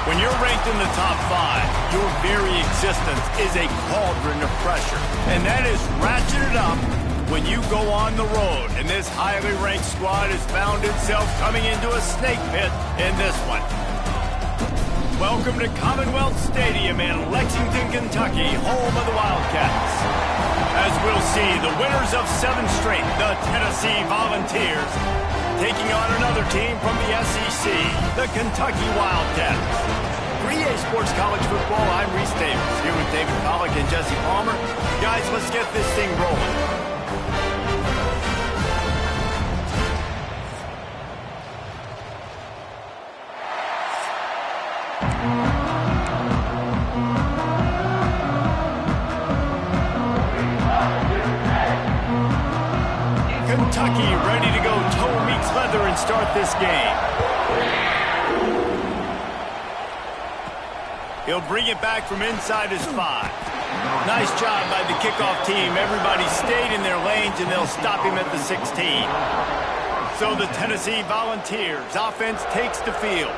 When you're ranked in the top 5, your very existence is a cauldron of pressure. And that is ratcheted up when you go on the road. And this highly ranked squad has found itself coming into a snake pit in this one. Welcome to Commonwealth Stadium in Lexington, Kentucky, home of the Wildcats. As we'll see, the winners of 7 straight, the Tennessee Volunteers, taking on another team from the SEC, the Kentucky Wildcats. 3A Sports College Football, I'm Reese Davis, here with David Pollack and Jesse Palmer. Guys, let's get this thing rolling. Kentucky ready to go toe meets leather and start this game. He'll bring it back from inside his 5. Nice job by the kickoff team. Everybody stayed in their lanes, and they'll stop him at the 16. So the Tennessee Volunteers offense takes the field.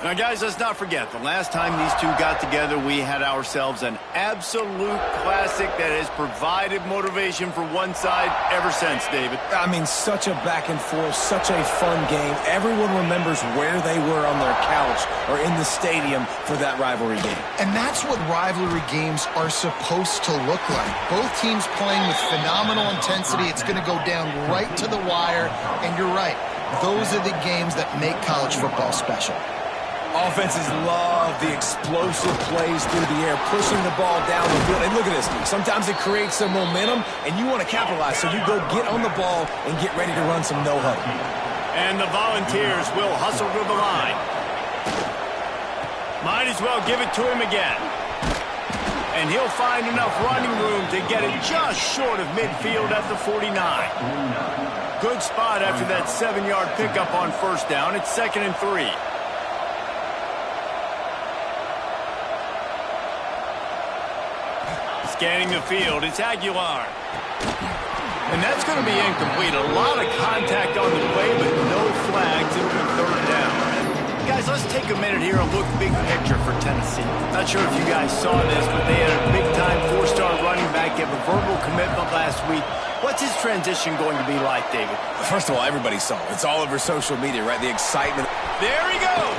Now, guys, let's not forget, the last time these two got together, we had ourselves an absolute classic that has provided motivation for one side ever since, David. I mean, such a back and forth, such a fun game. Everyone remembers where they were on their couch or in the stadium for that rivalry game. And that's what rivalry games are supposed to look like. Both teams playing with phenomenal intensity. It's going to go down right to the wire. And you're right, those are the games that make college football special. Offenses love the explosive plays through the air, pushing the ball down the field. And look at this. Sometimes it creates some momentum, and you want to capitalize. So you go get on the ball and get ready to run some no-huddle. And the Volunteers will hustle to the line. Might as well give it to him again. And he'll find enough running room to get it just short of midfield at the 49. Good spot after that 7-yard pickup on first down. It's 2nd and 3. Scanning the field, it's Aguilar. And that's going to be incomplete. A lot of contact on the play, but no flags. It'll be 3rd down. Guys, let's take a minute here and look big picture for Tennessee. Not sure if you guys saw this, but they had a big-time 4-star running back give a verbal commitment last week. What's his transition going to be like, David? First of all, everybody saw it. It's all over social media, right? The excitement. There he goes.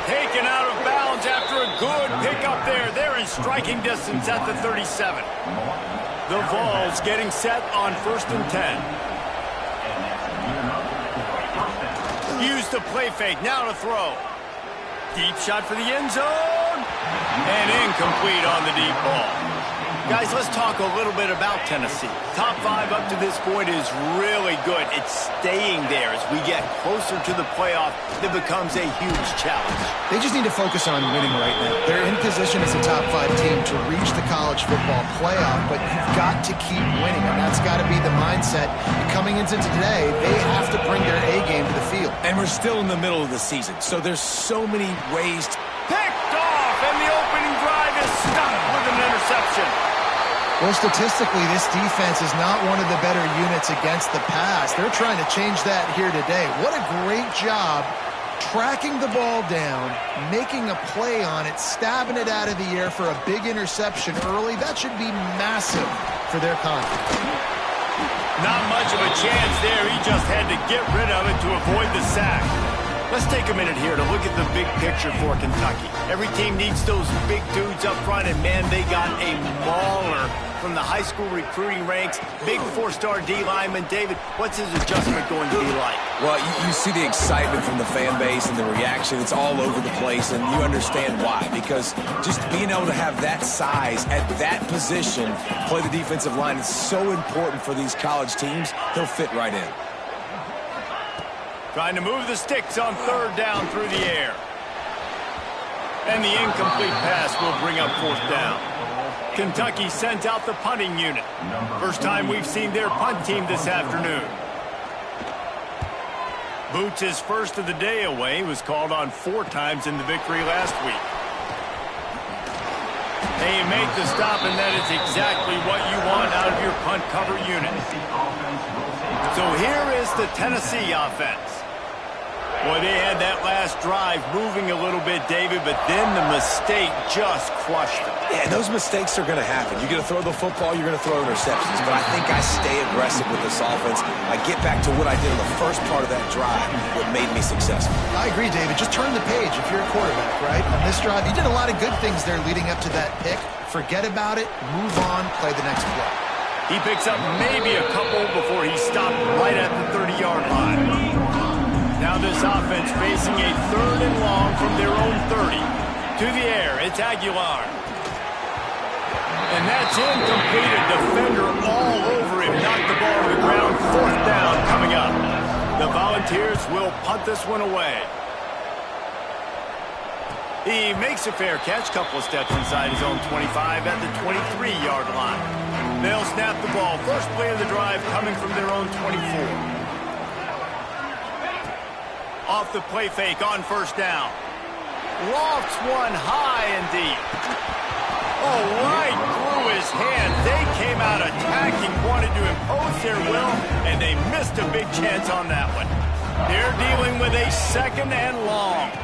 Taken out of bounds after a good pickup there. They're in striking distance at the 37. The Vols getting set on 1st and 10. Use the play fake. Now to throw. Deep shot for the end zone. And incomplete on the deep ball. Guys, let's talk a little bit about Tennessee. Top 5 up to this point is really good. It's staying there as we get closer to the playoff. It becomes a huge challenge. They just need to focus on winning right now. They're in position as a top 5 team to reach the college football playoff, but you've got to keep winning, and that's got to be the mindset. And coming into today, they have to bring their A game to the field. And we're still in the middle of the season, so there's so many ways to... Picked off, and the opening drive is stopped with an interception. Well, statistically, this defense is not one of the better units against the pass. They're trying to change that here today. What a great job tracking the ball down, making a play on it, stabbing it out of the air for a big interception early. That should be massive for their confidence. Not much of a chance there. He just had to get rid of it to avoid the sack. Let's take a minute here to look at the big picture for Kentucky. Every team needs those big dudes up front, and man, they got a mauler from the high school recruiting ranks. Big 4-star D lineman. David, what's his adjustment going to be like? Well, you see the excitement from the fan base and the reaction. It's all over the place, and you understand why. Because just being able to have that size at that position, play the defensive line, is so important for these college teams. He'll fit right in. Trying to move the sticks on 3rd down through the air. And the incomplete pass will bring up 4th down. Kentucky sent out the punting unit. First time we've seen their punt team this afternoon. Boots' first of the day away was called on 4 times in the victory last week. They make the stop, and that is exactly what you want out of your punt cover unit. So here is the Tennessee offense. Well, they had that last drive moving a little bit, David, but then the mistake just crushed them. Yeah, those mistakes are going to happen. You're going to throw the football, you're going to throw interceptions. But I think I stay aggressive with this offense. I get back to what I did in the first part of that drive, what made me successful. I agree, David. Just turn the page if you're a quarterback, right? On this drive, you did a lot of good things there leading up to that pick. Forget about it, move on, play the next play. He picks up maybe a couple before he's stopped right at the 30-yard line. Now this offense facing a 3rd and long from their own 30. To the air, it's Aguilar. And that's incomplete. A defender all over him. Knocked the ball to the ground. 4th down coming up. The Volunteers will punt this one away. He makes a fair catch. Couple of steps inside his own 25 at the 23-yard line. They'll snap the ball. First play of the drive coming from their own 24. Off the play fake on 1st down. Lofts one high and deep. Oh, right through his hand. They came out attacking, wanted to impose their will, and they missed a big chance on that one. They're dealing with a 2nd and long.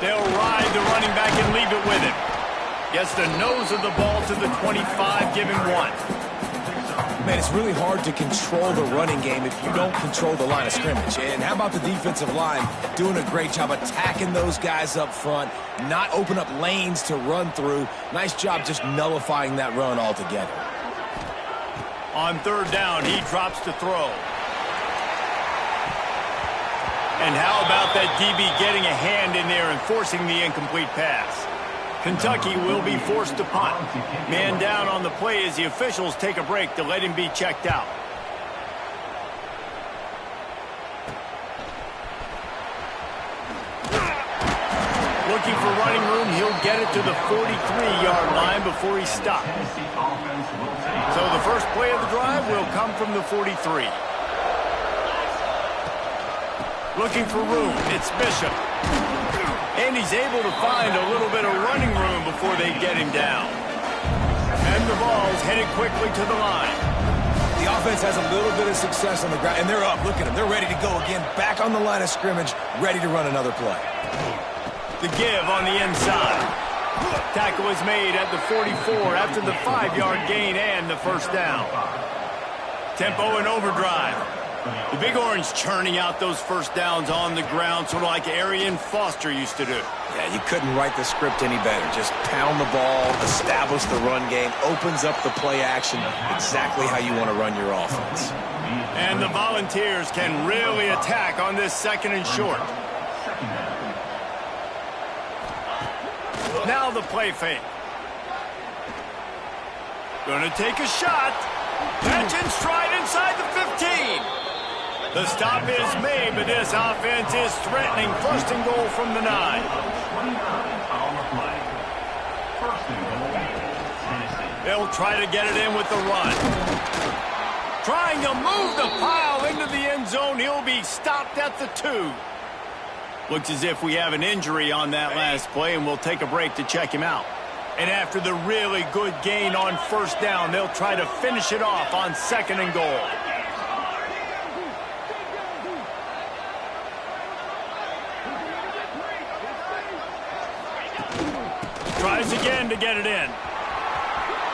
They'll ride the running back and leave it with him. Gets the nose of the ball to the 25, giving 1. Man, it's really hard to control the running game if you don't control the line of scrimmage. And how about the defensive line doing a great job attacking those guys up front, not open up lanes to run through. Nice job just nullifying that run altogether. On 3rd down, he drops to throw. And how about that DB getting a hand in there and forcing the incomplete pass? Kentucky will be forced to punt. Man down on the play as the officials take a break to let him be checked out. Looking for running room, he'll get it to the 43-yard line before he stopped. So the first play of the drive will come from the 43. Looking for room, it's Bishop. And he's able to find a little bit of running room before they get him down. And the ball's headed quickly to the line. The offense has a little bit of success on the ground, and they're up. Look at them. They're ready to go again. Back on the line of scrimmage, ready to run another play. The give on the inside. Tackle is made at the 44 after the 5-yard gain and the 1st down. Tempo and overdrive. The Big Orange churning out those 1st downs on the ground, sort of like Arian Foster used to do. Yeah, you couldn't write the script any better. Just pound the ball, establish the run game, opens up the play action, exactly how you want to run your offense. And the Volunteers can really attack on this 2nd and short. Now the play fake. Gonna take a shot. Catch and stride inside the 15. The stop is made, but this offense is threatening. 1st and goal from the 9. They'll try to get it in with the run. Trying to move the pile into the end zone. He'll be stopped at the 2. Looks as if we have an injury on that last play, and we'll take a break to check him out. And after the really good gain on 1st down, they'll try to finish it off on 2nd and goal. Tries again to get it in.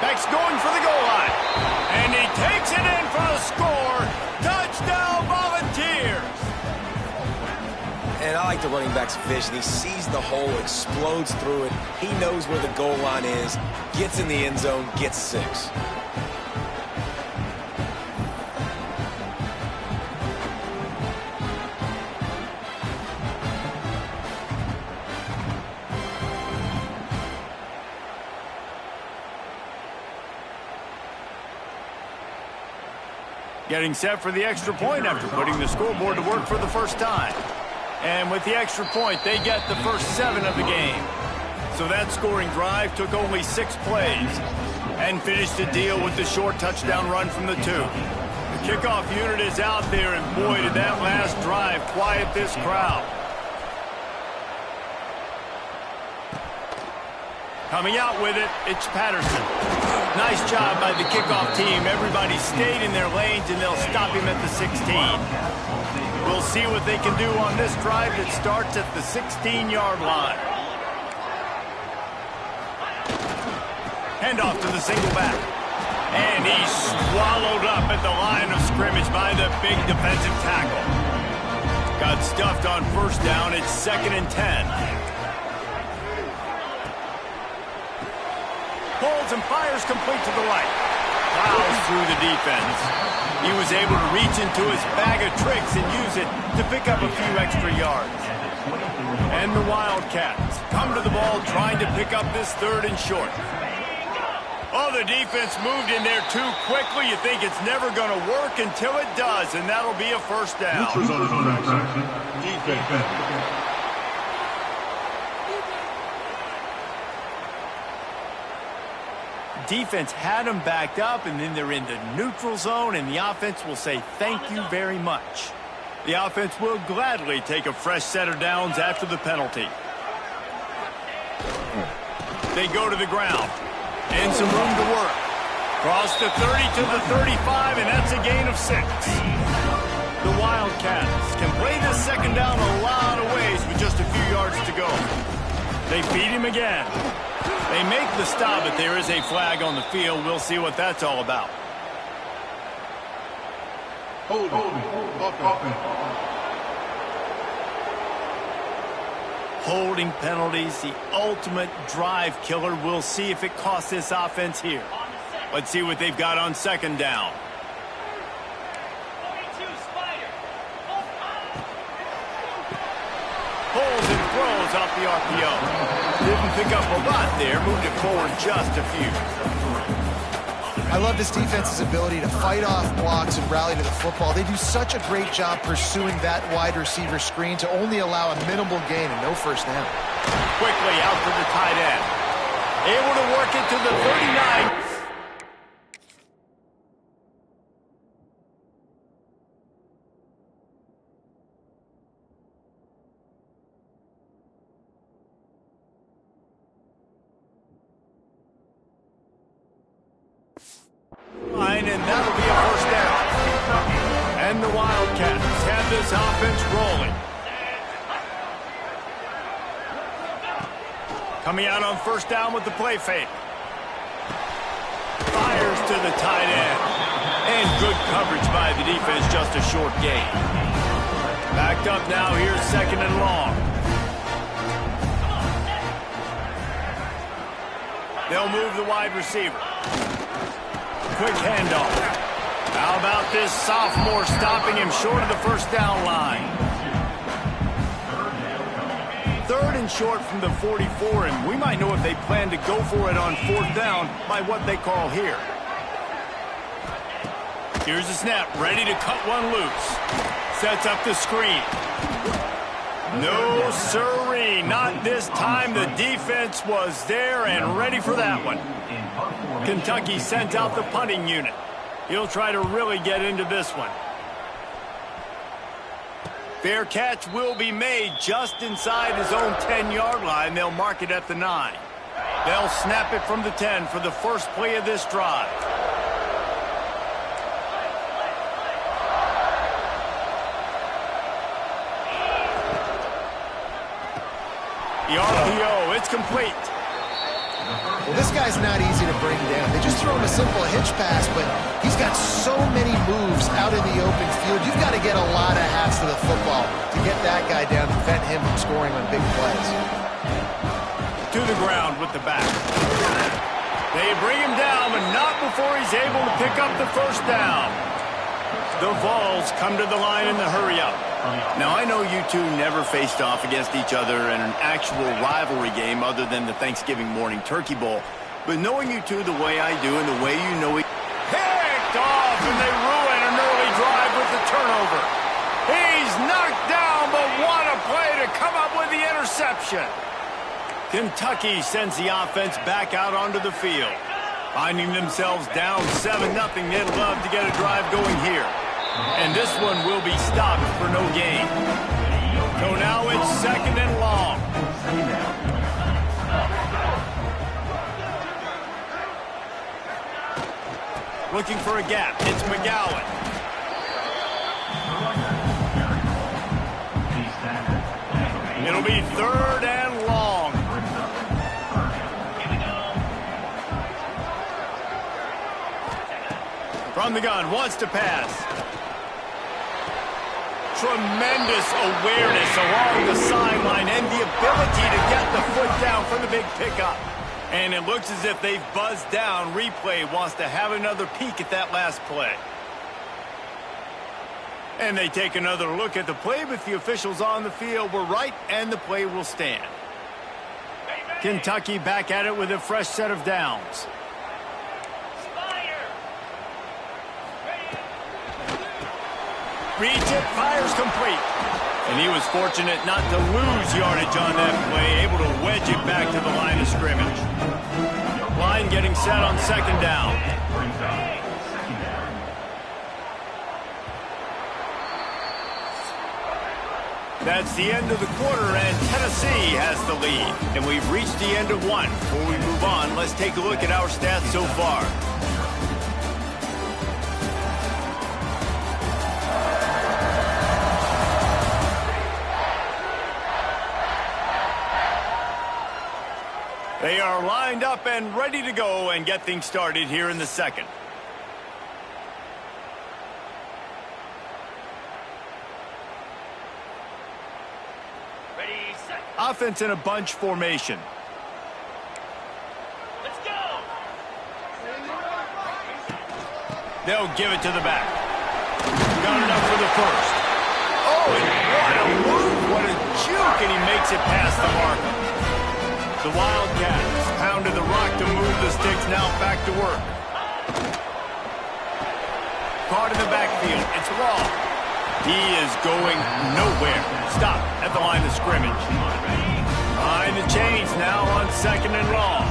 Beck's going for the goal line. And he takes it in for a score. Touchdown, Volunteers! And I like the running back's vision. He sees the hole, explodes through it. He knows where the goal line is, gets in the end zone, gets 6. Getting set for the extra point after putting the scoreboard to work for the first time. And with the extra point, they get the first 7 of the game. So that scoring drive took only 6 plays and finished the deal with the short touchdown run from the 2. The kickoff unit is out there, and boy, did that last drive quiet this crowd. Coming out with it, it's Patterson. Nice job by the kickoff team. Everybody stayed in their lanes, and they'll stop him at the 16. We'll see what they can do on this drive that starts at the 16-yard line. Handoff to the single back. And he's swallowed up at the line of scrimmage by the big defensive tackle. Got stuffed on first down. It's 2nd and 10. Pulls and fires complete to the right. Plows through the defense. He was able to reach into his bag of tricks and use it to pick up a few extra yards. And the Wildcats come to the ball trying to pick up this 3rd and short. Oh, the defense moved in there too quickly. You think it's never going to work until it does, and that'll be a first down. Defense had them backed up, and then they're in the neutral zone, and the offense will say thank you very much. The offense will gladly take a fresh set of downs after the penalty. They go to the ground. And some room to work. Cross the 30 to the 35, and that's a gain of 6. The Wildcats can play this second down a lot of ways with just a few yards to go. They beat him again. They make the stop, but there is a flag on the field. We'll see what that's all about. Holding penalties, the ultimate drive killer. We'll see if it costs this offense here. Let's see what they've got on second down. Pulls and throws off the RPO. Didn't pick up a lot there, moved it forward just a few. I love this defense's ability to fight off blocks and rally to the football. They do such a great job pursuing that wide receiver screen to only allow a minimal gain and no first down. Quickly out to the tight end. Able to work it to the 39. And that'll be a first down. And the Wildcats have this offense rolling. Coming out on first down with the play fake. Fires to the tight end. And good coverage by the defense, just a short gain. Backed up now, here's 2nd and long. They'll move the wide receiver. Quick handoff. How about this sophomore stopping him short of the first down line? 3rd and short from the 44, and we might know if they plan to go for it on 4th down by what they call here. Here's the snap, ready to cut one loose. Sets up the screen. No siree, not this time. The defense was there and ready for that one. Kentucky sent out the punting unit. He'll try to really get into this one. Fair catch will be made just inside his own 10-yard line. They'll mark it at the 9. They'll snap it from the 10 for the first play of this drive. The RPO, it's complete. Well, this guy's not easy to bring down. They just throw him a simple hitch pass, but he's got so many moves out in the open field. You've got to get a lot of hats to the football to get that guy down and prevent him from scoring on big plays. To the ground with the back. They bring him down, but not before he's able to pick up the first down. The Vols come to the line in the hurry-up. Now, I know you two never faced off against each other in an actual rivalry game other than the Thanksgiving morning Turkey Bowl. But knowing you two the way I do and the way you know it, picked off, and they ruin an early drive with the turnover. He's knocked down, but what a play to come up with the interception. Kentucky sends the offense back out onto the field. Finding themselves down 7-0, they'd love to get a drive going here. And this one will be stopped for no gain. So now it's 2nd and long. Looking for a gap. It's McGowan. It'll be 3rd and long. From the gun, wants to pass. Tremendous awareness along the sideline and the ability to get the foot down for the big pickup. And it looks as if they've buzzed down. Replay wants to have another peek at that last play. And they take another look at the play, but the officials on the field were right, and the play will stand. Kentucky back at it with a fresh set of downs. Reach it, fires complete. And he was fortunate not to lose yardage on that play, able to wedge it back to the line of scrimmage. Line getting set on 2nd down. That's the end of the quarter, and Tennessee has the lead. And we've reached the end of one. Before we move on, let's take a look at our stats so far. They are lined up and ready to go and get things started here in the second. Ready, set. Offense in a bunch formation. Let's go. They'll give it to the back. Got enough for the first. Oh, and what a move, what a juke, and he makes it past the marker. The Wildcats pounded the rock to move the sticks, now back to work. Caught in the backfield, it's Raw. He is going nowhere. Stop at the line of scrimmage. Behind the chains now on 2nd and long.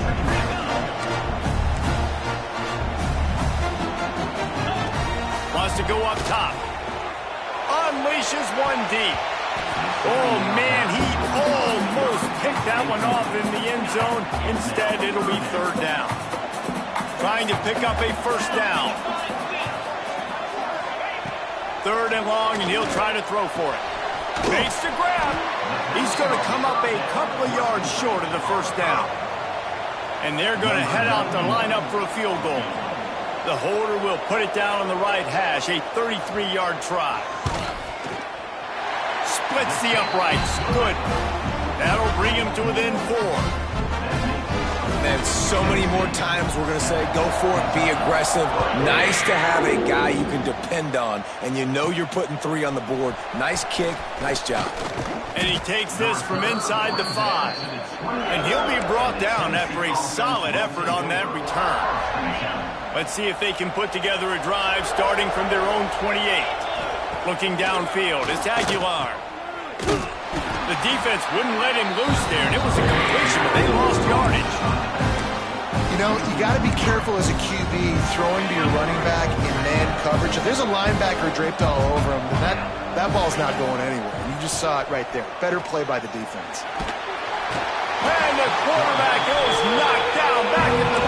Wants to go up top. Unleashes one deep. Oh, man, he almost picked that one off in the end zone. Instead, it'll be 3rd down. Trying to pick up a 1st down. 3rd and long, and he'll try to throw for it. Makes the grab. He's going to come up a couple of yards short of the 1st down. And they're going to head out to line up for a field goal. The holder will put it down on the right hash, a 33-yard try. Splits the uprights. Good. That'll bring him to within 4. And so many more times we're going to say, go for it, be aggressive. Nice to have a guy you can depend on, and you know you're putting 3 on the board. Nice kick, nice job. And he takes this from inside the 5. And he'll be brought down after a solid effort on that return. Let's see if they can put together a drive starting from their own 28. Looking downfield, it's Aguilar. The defense wouldn't let him loose there, and it was a completion, but they lost yardage. You know, you got to be careful as a QB throwing to your running back in man coverage. If there's a linebacker draped all over him, then that ball's not going anywhere. You just saw it right there. Better play by the defense. And the quarterback is knocked down back at the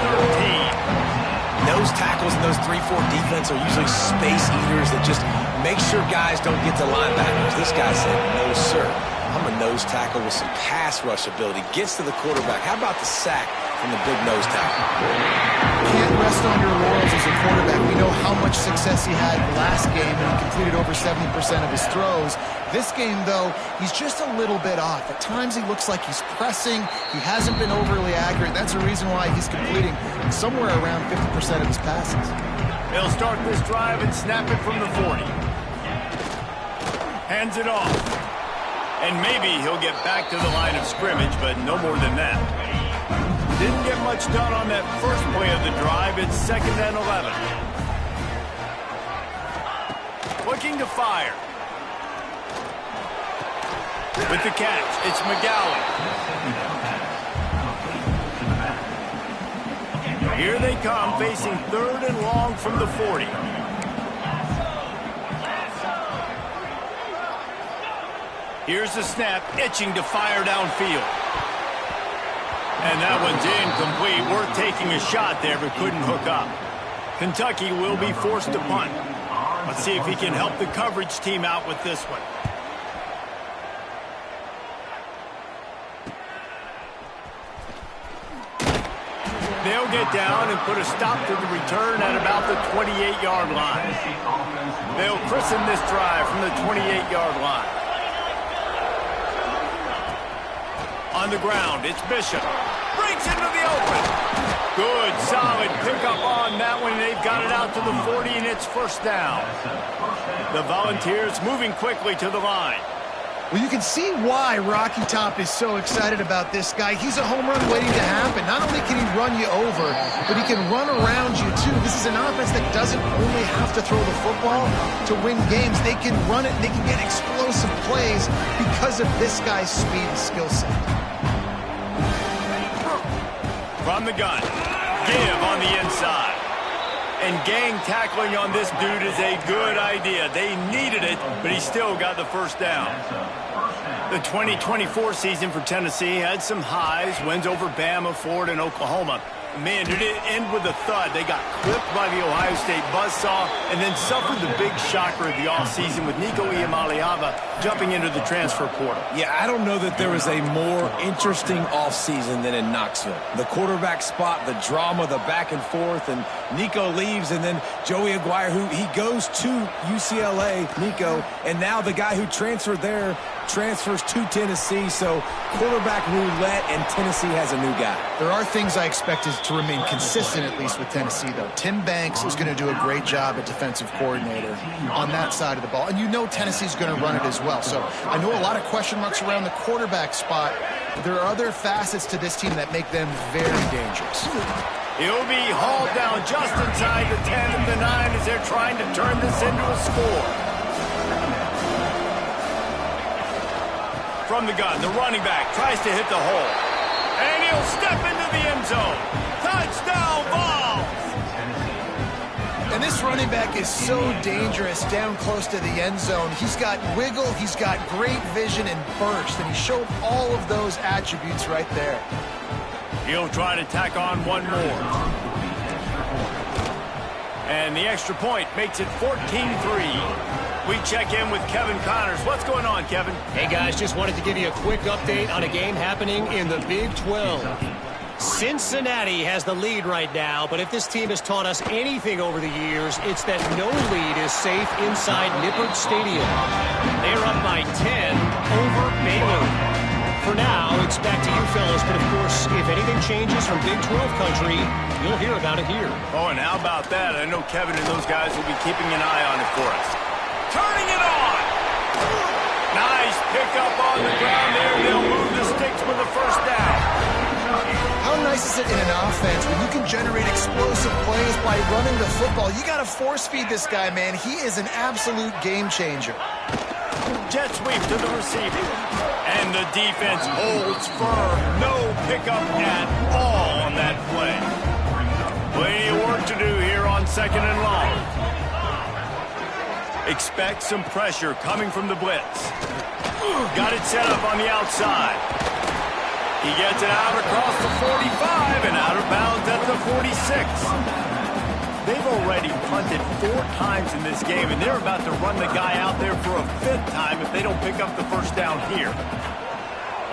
13. Nose tackles in those 3-4 defense are usually space eaters that just make sure guys don't get to linebackers. This guy said, no, sir. I'm a nose tackle with some pass rush ability. Gets to the quarterback. How about the sack from the big nose tackle? Can't rest on your laurels as a quarterback. We know how much success he had last game, and he completed over 70% of his throws. This game, though, he's just a little bit off. At times he looks like he's pressing. He hasn't been overly accurate. That's the reason why he's completing somewhere around 50% of his passes. They'll start this drive and snap it from the 40. Hands it off. And maybe he'll get back to the line of scrimmage, but no more than that. Didn't get much done on that first play of the drive. It's 2nd and 11. Looking to fire. With the catch, it's McGowan. Here they come, facing 3rd and long from the 40. Here's the snap, itching to fire downfield. And that one's incomplete. Worth taking a shot there, but couldn't hook up. Kentucky will be forced to punt. Let's see if he can help the coverage team out with this one. They'll get down and put a stop to the return at about the 28-yard line. They'll christen this drive from the 28-yard line. On the ground, it's Bishop. Breaks into the open. Good, solid pickup on that one. They've got it out to the 40, and it's first down. The Volunteers moving quickly to the line. Well, you can see why Rocky Top is so excited about this guy. He's a home run waiting to happen. Not only can he run you over, but he can run around you, too. This is an offense that doesn't only have to throw the football to win games. They can run it, and they can get explosive plays because of this guy's speed and skill set. From the gun, give on the inside. And gang tackling on this dude is a good idea. They needed it, but he still got the first down. The 2024 season for Tennessee had some highs, wins over Bama, Ford, and Oklahoma. Man, did it end with a thud. They got clipped by the Ohio State buzzsaw and then suffered the big shocker of the offseason with Nico Iamaleava jumping into the transfer portal. Yeah, I don't know that there was a more interesting offseason than in Knoxville. The quarterback spot, the drama, the back and forth, and Nico leaves, and then Joey Aguirre, who he goes to UCLA, Nico, and now the guy who transferred there transfers to Tennessee. So quarterback roulette, and Tennessee has a new guy. There are things I expected to remain consistent, at least with Tennessee, though. Tim Banks is going to do a great job at defensive coordinator on that side of the ball. And you know Tennessee's going to run it as well. So I know a lot of question marks around the quarterback spot, but there are other facets to this team that make them very dangerous. He'll be hauled down just inside the 10 of the 9 as they're trying to turn this into a score. From the gun, the running back tries to hit the hole. And he'll step into the end zone. Touchdown, Vols! And this running back is so dangerous down close to the end zone. He's got wiggle, he's got great vision and burst, and he showed all of those attributes right there. He'll try to tack on one more. And the extra point makes it 14-3. We check in with Kevin Connors. What's going on, Kevin? Hey, guys, just wanted to give you a quick update on a game happening in the Big 12. Cincinnati has the lead right now, but if this team has taught us anything over the years, it's that no lead is safe inside Nippert Stadium. They're up by 10 over Baylor. For now, it's back to you fellas, but of course, if anything changes from Big 12 country, you'll hear about it here. Oh, and how about that? I know Kevin and those guys will be keeping an eye on it for us. Turning it on! Nice pickup on the ground there. They'll move the sticks with the first down. How nice is it in an offense when you can generate explosive plays by running the football? You got to force feed this guy, man. He is an absolute game changer. Jet sweep to the receiver. And the defense holds firm. No pickup at all on that play. Plenty of work to do here on 2nd and long. Expect some pressure coming from the blitz. Got it set up on the outside. He gets it out across the 45 and out of bounds at the 46. They've already punted 4 times in this game, and they're about to run the guy out there for a 5th time if they don't pick up the first down here.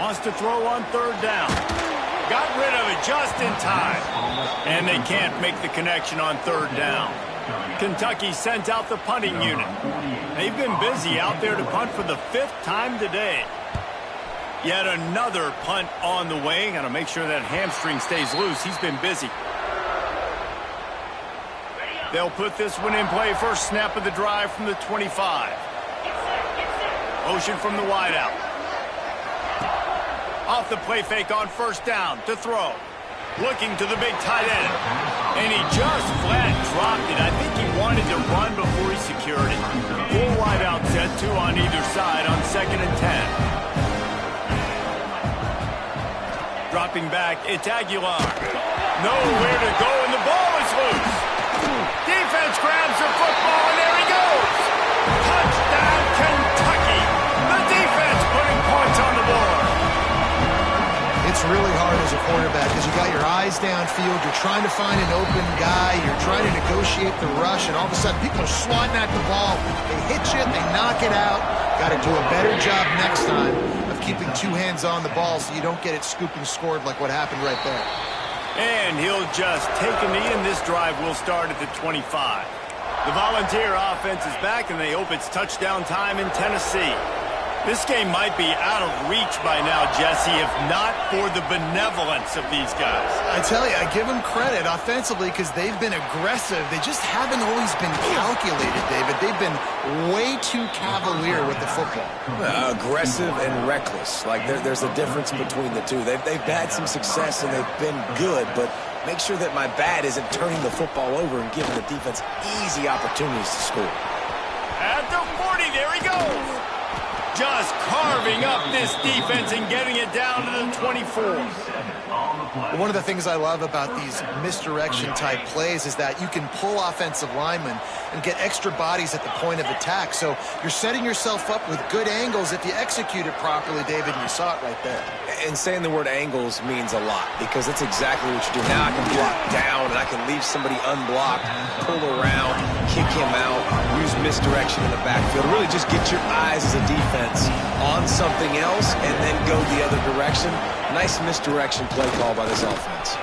Wants to throw on 3rd down. Got rid of it just in time. And they can't make the connection on 3rd down. Kentucky sends out the punting unit. They've been busy out there to punt for the 5th time today. Yet another punt on the way. Got to make sure that hamstring stays loose. He's been busy. They'll put this one in play. First snap of the drive from the 25. Motion from the wideout. Off the play fake on 1st down to throw. Looking to the big tight end. And he just flat dropped it. I think he wanted to run before he secured it. Full wideout set, 2 on either side on 2nd and 10. Dropping back, it's Aguilar. Nowhere to go, and the ball is loose. Defense grabs the football, and there he goes. Touchdown, Kentucky. The defense putting points on the board. It's really hard as a quarterback because you got your eyes downfield. You're trying to find an open guy. You're trying to negotiate the rush, and all of a sudden people are swatting at the ball. They hit you. They knock it out. Got to do a better job next time of keeping two hands on the ball so you don't get it scooped and scored like what happened right there. And he'll just take a knee, and this drive will start at the 25. The Volunteer offense is back, and they hope it's touchdown time in Tennessee. This game might be out of reach by now, Jesse, if not for the benevolence of these guys. I tell you, I give them credit offensively because they've been aggressive. They just haven't always been calculated, David. They've been way too cavalier with the football. Aggressive and reckless. Like there's a difference between the two. They've had some success and they've been good, but make sure that my bat isn't turning the football over and giving the defense easy opportunities to score. At the 40, there he goes. Just carving up this defense and getting it down to the 24. One of the things I love about these misdirection-type plays is that you can pull offensive linemen and get extra bodies at the point of attack. So you're setting yourself up with good angles if you execute it properly, David, and you saw it right there. And saying the word angles means a lot because that's exactly what you do. Now I can block down and I can leave somebody unblocked, pull around, kick him out, use misdirection in the backfield. Really just get your eyes as a defense on something else and then go the other direction. Nice misdirection play call by this offense.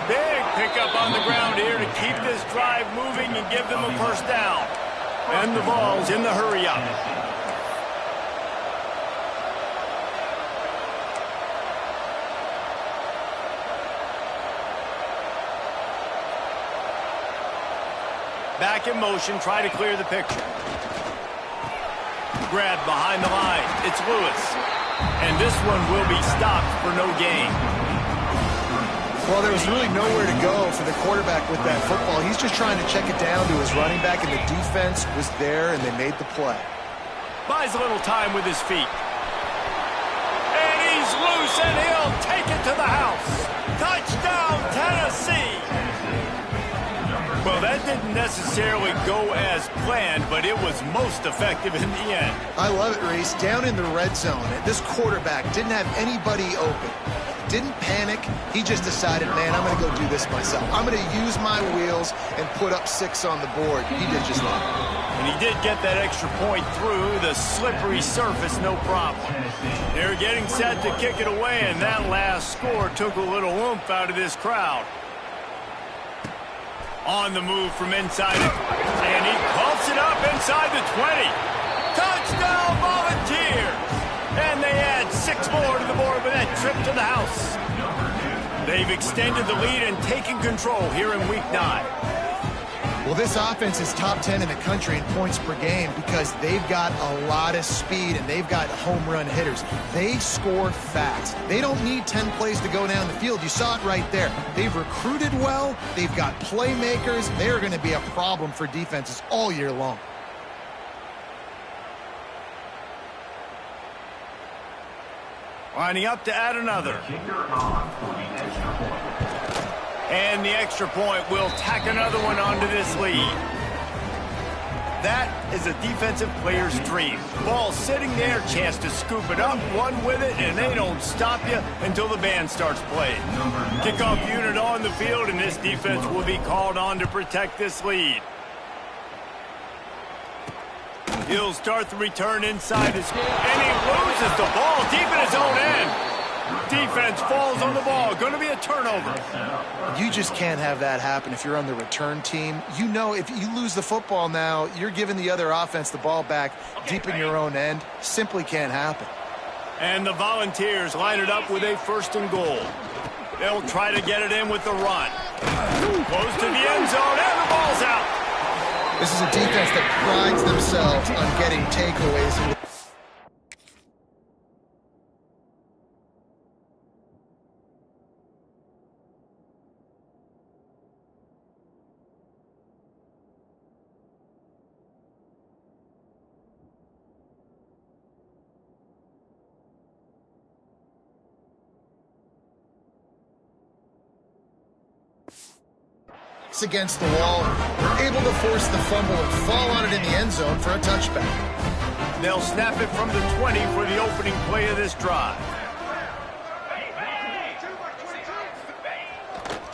Big pickup on the ground here to keep this drive moving and give them a first down. And the ball's in the hurry-up. Back in motion, try to clear the picture. Grab behind the line. It's Lewis. And this one will be stopped for no gain. Well, there was really nowhere to go for the quarterback with that football. He's just trying to check it down to his running back, and the defense was there, and they made the play. Buys a little time with his feet. And he's loose, and he'll take it to the house. Touchdown, Tennessee! Well, that didn't necessarily go as planned, but it was most effective in the end. I love it, Reese. Down in the red zone, this quarterback didn't have anybody open. Didn't panic. He just decided, man, I'm going to go do this myself. I'm going to use my wheels and put up 6 on the board. He did just that. And he did get that extra point through the slippery surface, no problem. They're getting set to kick it away, and that last score took a little oomph out of this crowd. On the move from inside it, and he pumps it up inside the 20. Touchdown, Volunteers! And they add 6 more to the board with that trip to the house. They've extended the lead and taken control here in Week 9. Well, this offense is top 10 in the country in points per game because they've got a lot of speed and they've got home run hitters. They score fast. They don't need 10 plays to go down the field. You saw it right there. They've recruited well. They've got playmakers. They're going to be a problem for defenses all year long. Lining up to add another. And the extra point will tack another one onto this lead. That is a defensive player's dream. Ball sitting there, chance to scoop it up, run with it, and they don't stop you until the band starts playing. Kickoff unit on the field, and this defense will be called on to protect this lead. He'll start the return inside his, and he loses the ball deep in his own end. Defense falls on the ball. Going to be a turnover. You just can't have that happen if you're on the return team. You know if you lose the football now, you're giving the other offense the ball back deep in your own end. Simply can't happen. And the Volunteers line it up with a 1st and goal. They'll try to get it in with the run. Close to the end zone, and the ball's out. This is a defense that prides themselves on getting takeaways. Against the wall, they're able to force the fumble and fall on it in the end zone for a touchback. They'll snap it from the 20 for the opening play of this drive.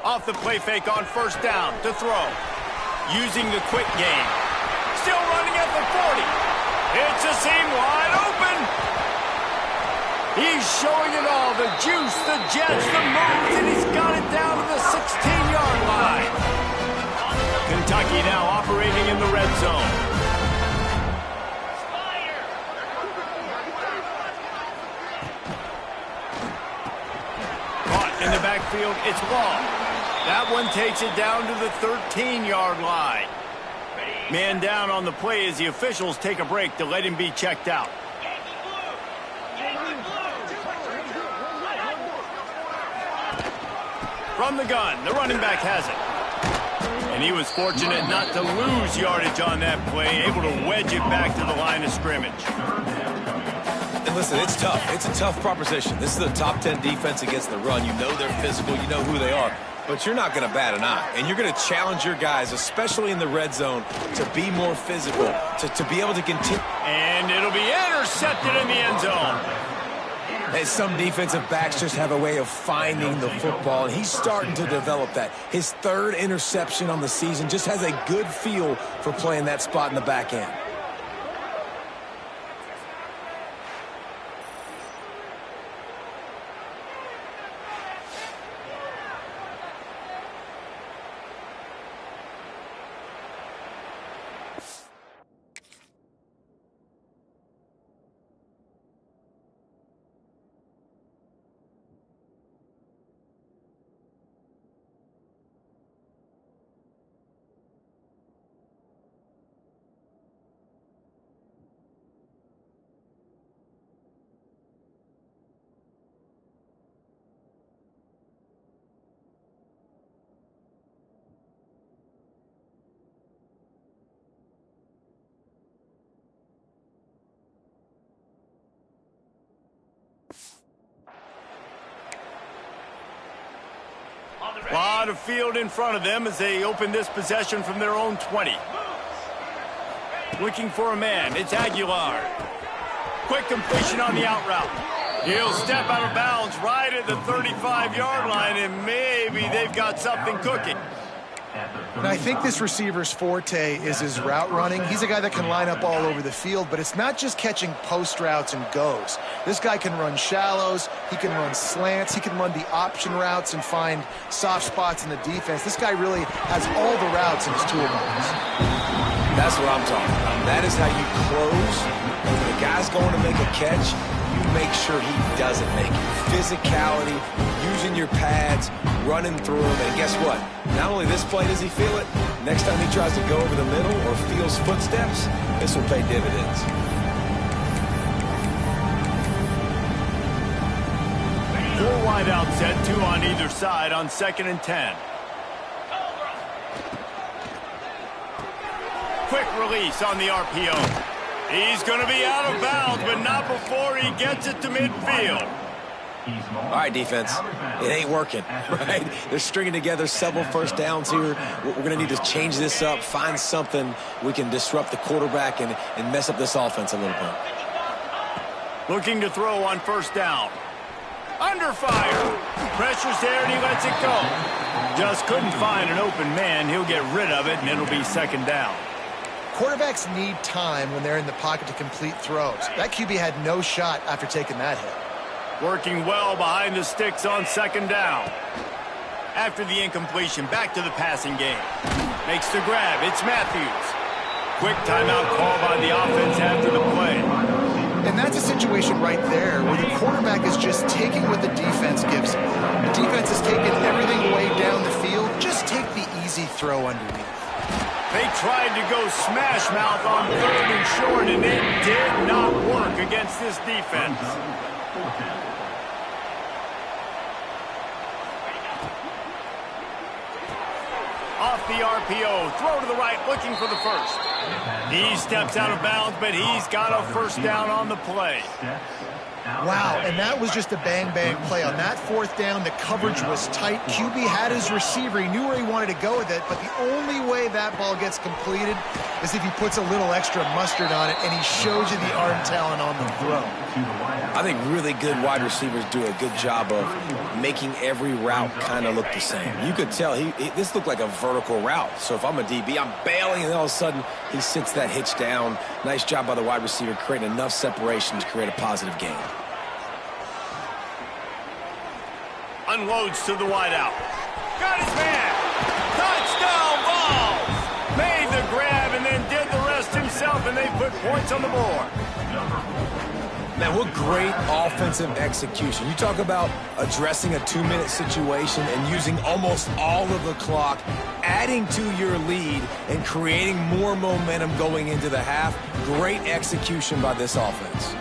Off the play fake on first down to throw. Using the quick game. Still running at the 40. It's a seam wide open. He's showing it all. The juice, the jets, the moves, and he's got it down to the 16-yard line. Kentucky now operating in the red zone. Caught in the backfield. It's long. That one takes it down to the 13-yard line. Man down on the play as the officials take a break to let him be checked out. From the gun, the running back has it. And he was fortunate not to lose yardage on that play, able to wedge it back to the line of scrimmage. And listen, it's tough. It's a tough proposition. This is a top 10 defense against the run. You know they're physical. You know who they are. But you're not going to bat an eye. And you're going to challenge your guys, especially in the red zone, to be more physical, to be able to continue. And it'll be intercepted in the end zone. And some defensive backs just have a way of finding the football, and he's starting to develop that. His third interception on the season, just has a good feel for playing that spot in the back end. A lot of field in front of them as they open this possession from their own 20. Looking for a man. It's Aguilar. Quick completion on the out route. He'll step out of bounds right at the 35-yard line, and maybe they've got something cooking. And I think this receiver's forte is his route running. He's a guy that can line up all over the field, but it's not just catching post routes and goes. This guy can run shallows, he can run slants, he can run the option routes and find soft spots in the defense. This guy really has all the routes in his toolbox. That's what I'm talking about. That is how you close. When the guy's going to make a catch, you make sure he doesn't make it. Physicality, using your pads, running through them, and guess what? Not only this play does he feel it, next time he tries to go over the middle or feels footsteps, this will pay dividends. Four wide out set, two on either side on 2nd and 10. Quick release on the RPO. He's going to be out of bounds, but not before he gets it to midfield. All right, defense, it ain't working, right? They're stringing together several first downs here. We're going to need to change this up, find something we can disrupt the quarterback and mess up this offense a little bit. Looking to throw on first down. Under fire. Pressure's there, and he lets it go. Just couldn't find an open man. He'll get rid of it, and it'll be 2nd down. Quarterbacks need time when they're in the pocket to complete throws. That QB had no shot after taking that hit. Working well behind the sticks on 2nd down. After the incompletion, back to the passing game. Makes the grab. It's Matthews. Quick timeout call by the offense after the play. And that's a situation right there where the quarterback is just taking what the defense gives him. The defense is taking everything way down the field. Just take the easy throw underneath. They tried to go smash mouth on 3rd and short, and it did not work against this defense. Off the RPO, throw to the right, looking for the first. He steps out of bounds, but he's got a first down on the play. Wow, and that was just a bang-bang play. On that 4th down, the coverage was tight. QB had his receiver. He knew where he wanted to go with it, but the only way that ball gets completed is if he puts a little extra mustard on it, and he shows you the arm talent on the throw. I think really good wide receivers do a good job of making every route kind of look the same. You could tell this looked like a vertical route. So if I'm a DB, I'm bailing, and then all of a sudden he sits that hitch down. Nice job by the wide receiver creating enough separation to create a positive gain. Unloads to the wideout. Got his man. Touchdown ball. Made the grab and then did the rest himself, and they put points on the board. Man, what great offensive execution. You talk about addressing a 2-minute situation and using almost all of the clock, adding to your lead, and creating more momentum going into the half. Great execution by this offense.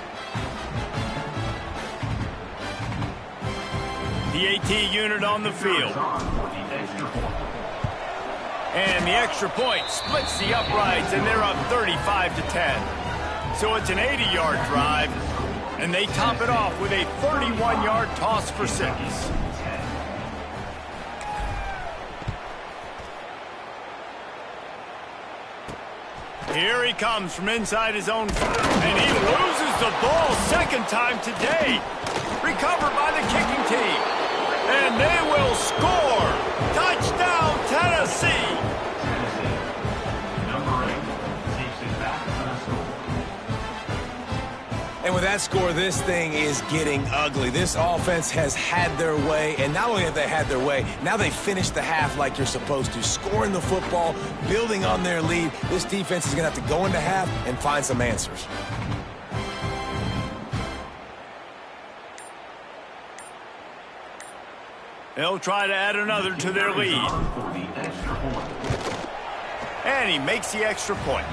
The AT unit on the field. And the extra point splits the uprights, and they're up 35-10. So it's an 80-yard drive, and they top it off with a 31-yard toss for 6. Here he comes from inside his own 5, and he loses the ball second time today. Recovered by the kicking team, and they will score. Touchdown, Tennessee. And with that score, this thing is getting ugly. This offense has had their way, and not only have they had their way, now they finished the half like you're supposed to, scoring the football, building on their lead. This defense is going to have to go into half and find some answers. They'll try to add another to their lead. And he makes the extra point.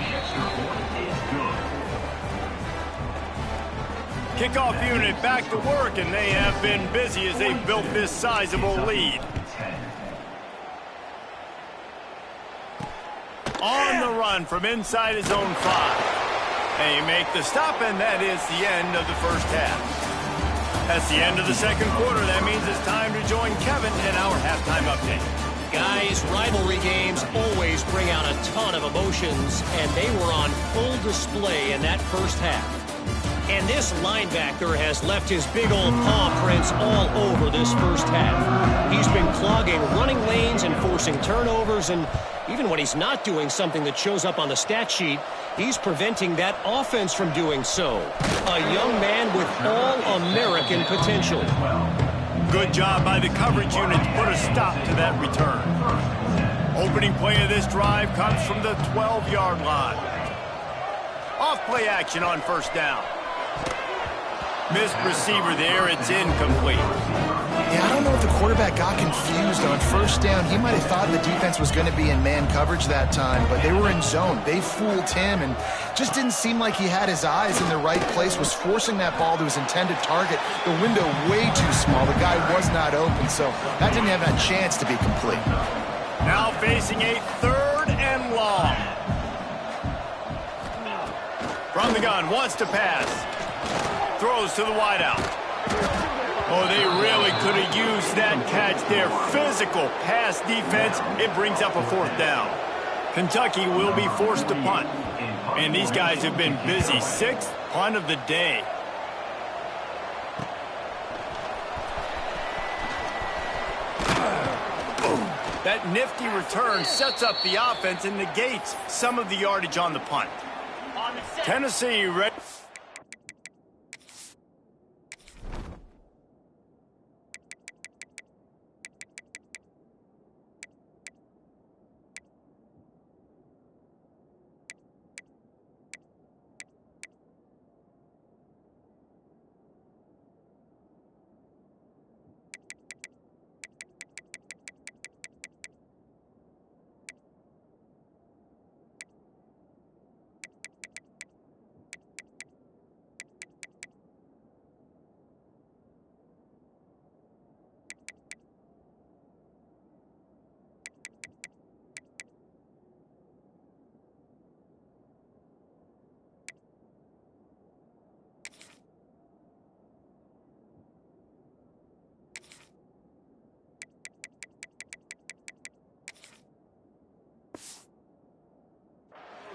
Kickoff unit back to work, and they have been busy as they built this sizable lead. On the run from inside his own 5. They make the stop, and that is the end of the first half. That's the end of the second quarter. That means it's time to join Kevin in our halftime update. Guys, rivalry games always bring out a ton of emotions, and they were on full display in that first half. And this linebacker has left his big old paw prints all over this first half. He's been clogging running lanes and forcing turnovers, and even when he's not doing something that shows up on the stat sheet, he's preventing that offense from doing so. A young man with all-American potential. Good job by the coverage unit to put a stop to that return. Opening play of this drive comes from the 12-yard line. Off play action on first down. Missed receiver there, it's incomplete. Yeah, I don't know if the quarterback got confused on first down. He might have thought the defense was going to be in man coverage that time, but they were in zone. They fooled him and just didn't seem like he had his eyes in the right place, was forcing that ball to his intended target. The window way too small. The guy was not open, so that didn't have a chance to be complete. Now facing a 3rd and long. From the gun, wants to pass. Throws to the wideout. Oh, they really could have used that catch there. Physical pass defense. It brings up a 4th down. Kentucky will be forced to punt. And these guys have been busy. 6th punt of the day. That nifty return sets up the offense and negates some of the yardage on the punt. Tennessee ready.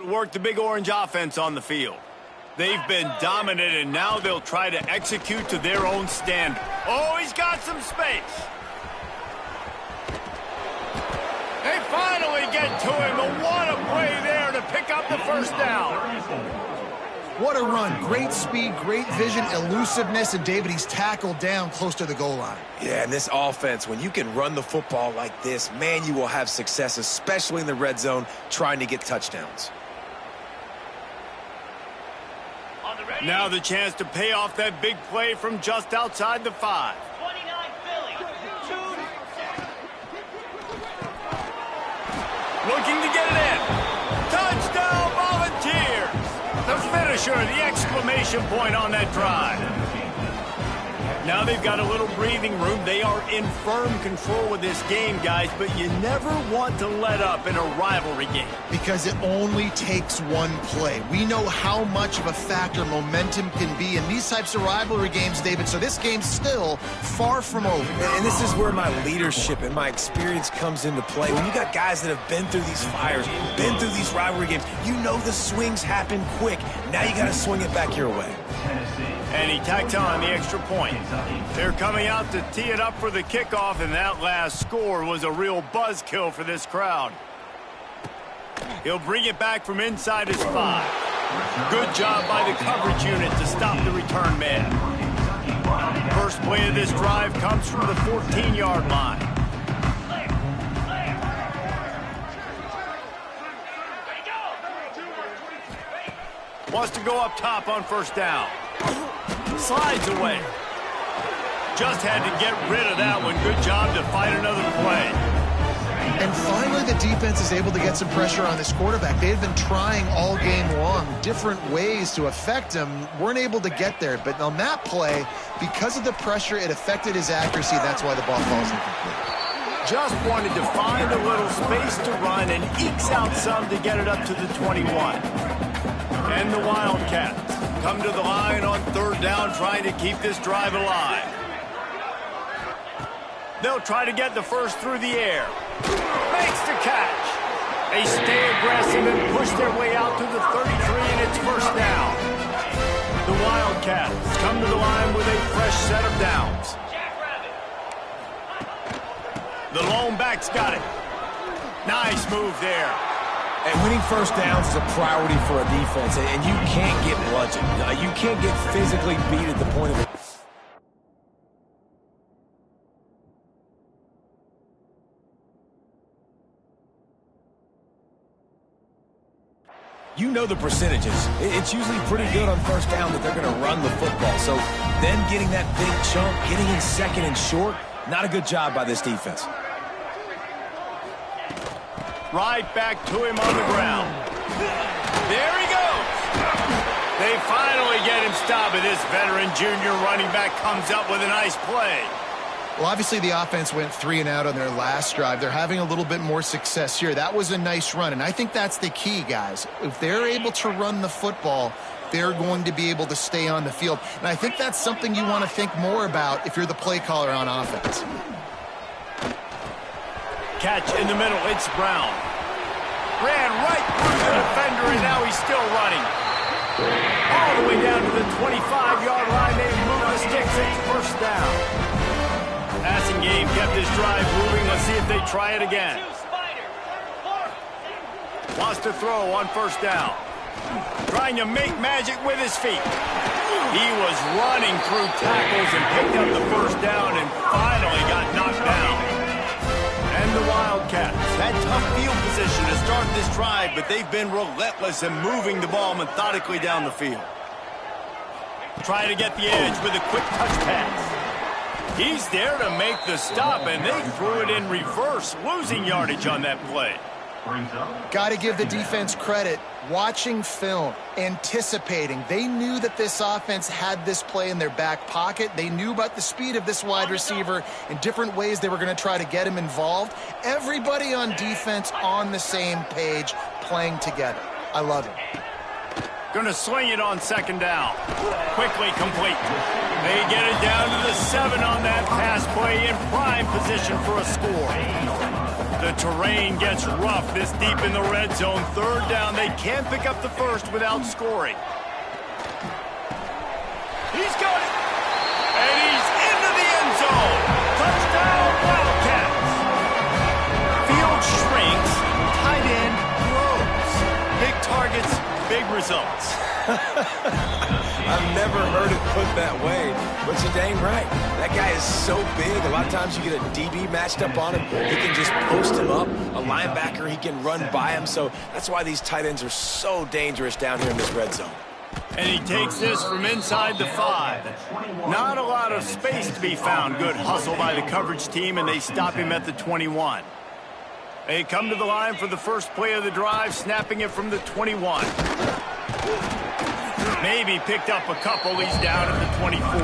Work the Big Orange offense on the field. They've been dominant, and now they'll try to execute to their own standard. Oh, he's got some space. They finally get to him, and what a play there to pick up the first down. What a run. Great speed, great vision, elusiveness, and David, he's tackled down close to the goal line. Yeah, and this offense, when you can run the football like this, man, you will have success, especially in the red zone, trying to get touchdowns. Now the chance to pay off that big play from just outside the 5. 29 Philly. Looking to get it in. Touchdown, Volunteers. The finisher, the exclamation point on that drive. Now they've got a little breathing room. They are in firm control of this game, guys, but you never want to let up in a rivalry game. Because it only takes one play. We know how much of a factor momentum can be in these types of rivalry games, David, so this game's still far from over. And this is where my leadership and my experience comes into play. When you got guys that have been through these fires, been through these rivalry games, you know the swings happen quick. Now you got to swing it back your way. And he tacked on the extra point. They're coming out to tee it up for the kickoff, and that last score was a real buzzkill for this crowd. He'll bring it back from inside his 5. Good job by the coverage unit to stop the return man. First play of this drive comes from the 14-yard line. Wants to go up top on first down. Slides away. Just had to get rid of that one. Good job to fight another play. And finally, the defense is able to get some pressure on this quarterback. They've been trying all game long different ways to affect him. Weren't able to get there. But on that play, because of the pressure, it affected his accuracy. That's why the ball falls incomplete. Just wanted to find a little space to run and ekes out some to get it up to the 21. And the Wildcats come to the line on third down, trying to keep this drive alive. They'll try to get the first through the air. Makes the catch. They stay aggressive and push their way out to the 33, and it's first down. The Wildcats come to the line with a fresh set of downs. The lone back's got it. Nice move there. And winning first downs is a priority for a defense, and you can't get bludgeoned. You can't get physically beat at the point of it. You know the percentages. It's usually pretty good on first down that they're going to run the football. So then getting that big chunk, getting in second and short, not a good job by this defense. Right back to him on the ground. There he goes. They finally get him stopped, and this veteran junior running back comes up with a nice play. Well, obviously the offense went 3 and out on their last drive. They're having a little bit more success here. That was a nice run, and I think that's the key, guys. If they're able to run the football, they're going to be able to stay on the field. And I think that's something you want to think more about if you're the play caller on offense. Catch in the middle. It's Brown. Ran right through the defender, and now he's still running. All the way down to the 25-yard line. They move the sticks. It's first down. Passing game kept this drive moving. Let's see if they try it again. Wants to throw on first down. Trying to make magic with his feet. He was running through tackles and picked up the first down and finally got knocked down. And the Wildcats had tough field position to start this drive, but they've been relentless in moving the ball methodically down the field. Trying to get the edge with a quick touch pass. He's there to make the stop, and they threw it in reverse, losing yardage on that play. Got to give the defense credit. Watching film, anticipating. They knew that this offense had this play in their back pocket. They knew about the speed of this wide receiver in different ways they were going to try to get him involved. Everybody on defense on the same page, playing together. I love it. Going to swing it on second down. Quickly complete. They get it down to the 7 on that pass play, in prime position for a score. The terrain gets rough this deep in the red zone. Third down. They can't pick up the first without scoring. He's got it. And he's into the end zone. Touchdown, Wildcats. Field shrinks, tight end grows. Big targets, big results. I've never heard it put that way, but you're dang right. That guy is so big. A lot of times you get a DB matched up on him. He can just post him up. A linebacker, he can run by him. So that's why these tight ends are so dangerous down here in this red zone. And he takes this from inside the 5. Not a lot of space to be found. Good hustle by the coverage team, and they stop him at the 21. They come to the line for the first play of the drive, snapping it from the 21. Maybe picked up a couple. He's down at the 24.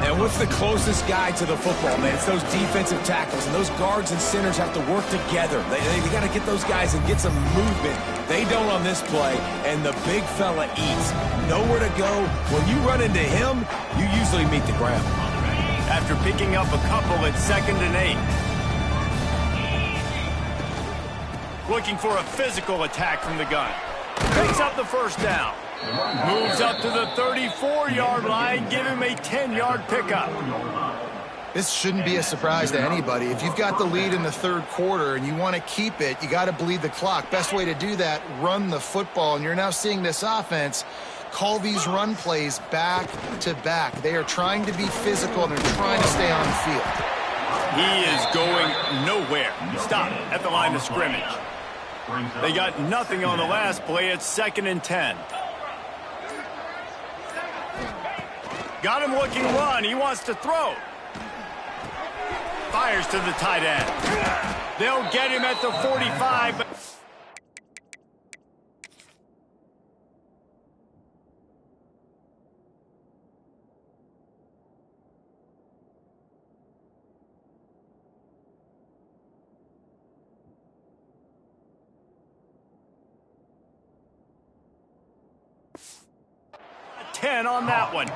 And what's the closest guy to the football, man? It's those defensive tackles, and those guards and centers have to work together. They got to get those guys and get some movement. They don't on this play, and the big fella eats. Nowhere to go. When you run into him, you usually meet the ground. After picking up a couple at 2nd and 8. Looking for a physical attack from the gun. Picks up the first down. Moves up to the 34-yard line. Give him a 10-yard pickup. This shouldn't be a surprise to anybody. If you've got the lead in the third quarter and you want to keep it, you got to bleed the clock. Best way to do that, run the football. And you're now seeing this offense call these run plays back to back. They are trying to be physical, and they're trying to stay on the field. He is going nowhere. Stop at the line of scrimmage. They got nothing on the last play. It's 2nd and 10. Got him looking to run. He wants to throw. Fires to the tight end. They'll get him at the 45. But 10 on that one.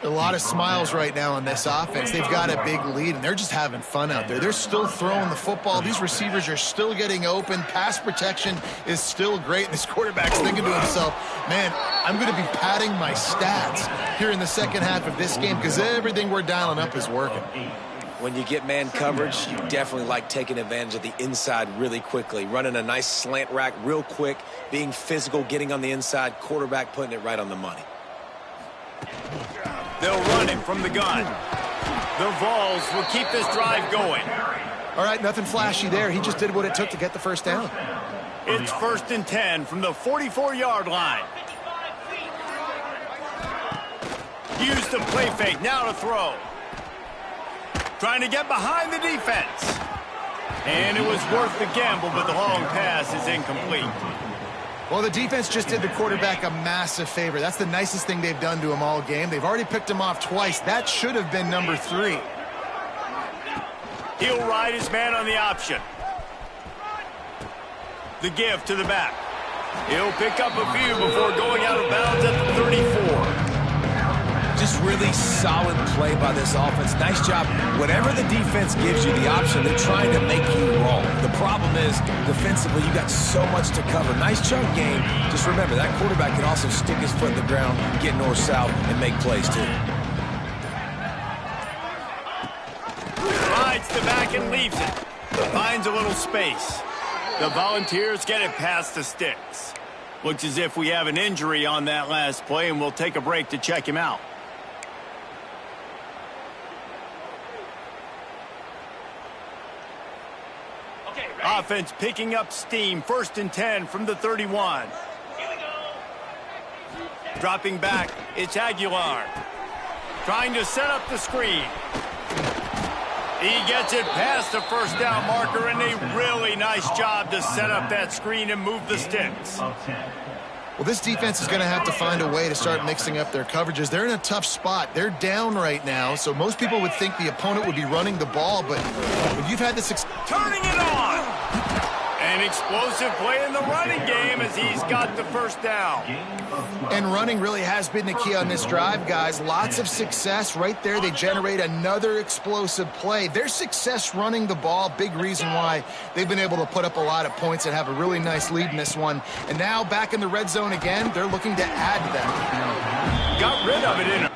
A lot of smiles right now on this offense. They've got a big lead, and they're just having fun out there. They're still throwing the football. These receivers are still getting open. Pass protection is still great. And this quarterback's thinking to himself, man, I'm going to be padding my stats here in the second half of this game because everything we're dialing up is working. When you get man coverage, you definitely like taking advantage of the inside really quickly. Running a nice slant rack real quick, being physical, getting on the inside, quarterback putting it right on the money. They'll run him from the gun. The Vols will keep this drive going. All right, nothing flashy there. He just did what it took to get the first down. It's 1st and 10 from the 44-yard line. Use the play fake, now to throw. Trying to get behind the defense. And it was worth the gamble, but the long pass is incomplete. Well, the defense just did the quarterback a massive favor. That's the nicest thing they've done to him all game. They've already picked him off twice. That should have been number 3. He'll ride his man on the option. The give to the back. He'll pick up a few before going out of bounds at the 34. Just really solid play by this offense. Nice job. Whatever the defense gives you the option, they're trying to make you roll. The problem is, defensively, you got so much to cover. Nice chunk game. Just remember, that quarterback can also stick his foot in the ground, get north-south, and make plays, too. Rides the back and leaves it. Finds a little space. The Volunteers get it past the sticks. Looks as if we have an injury on that last play, and we'll take a break to check him out. Offense picking up steam. 1st and 10 from the 31. Dropping back, it's Aguilar. Trying to set up the screen. He gets it past the first down marker, and a really nice job to set up that screen and move the sticks. Well, this defense is going to have to find a way to start mixing up their coverages. They're in a tough spot. They're down right now, so most people would think the opponent would be running the ball, but if you've had this... Turning it on! An explosive play in the running game as he's got the first down. And running really has been the key on this drive, guys. Lots of success right there. They generate another explosive play. Their success running the ball, big reason why they've been able to put up a lot of points and have a really nice lead in this one. And now back in the red zone again, they're looking to add to that. got rid of it in a...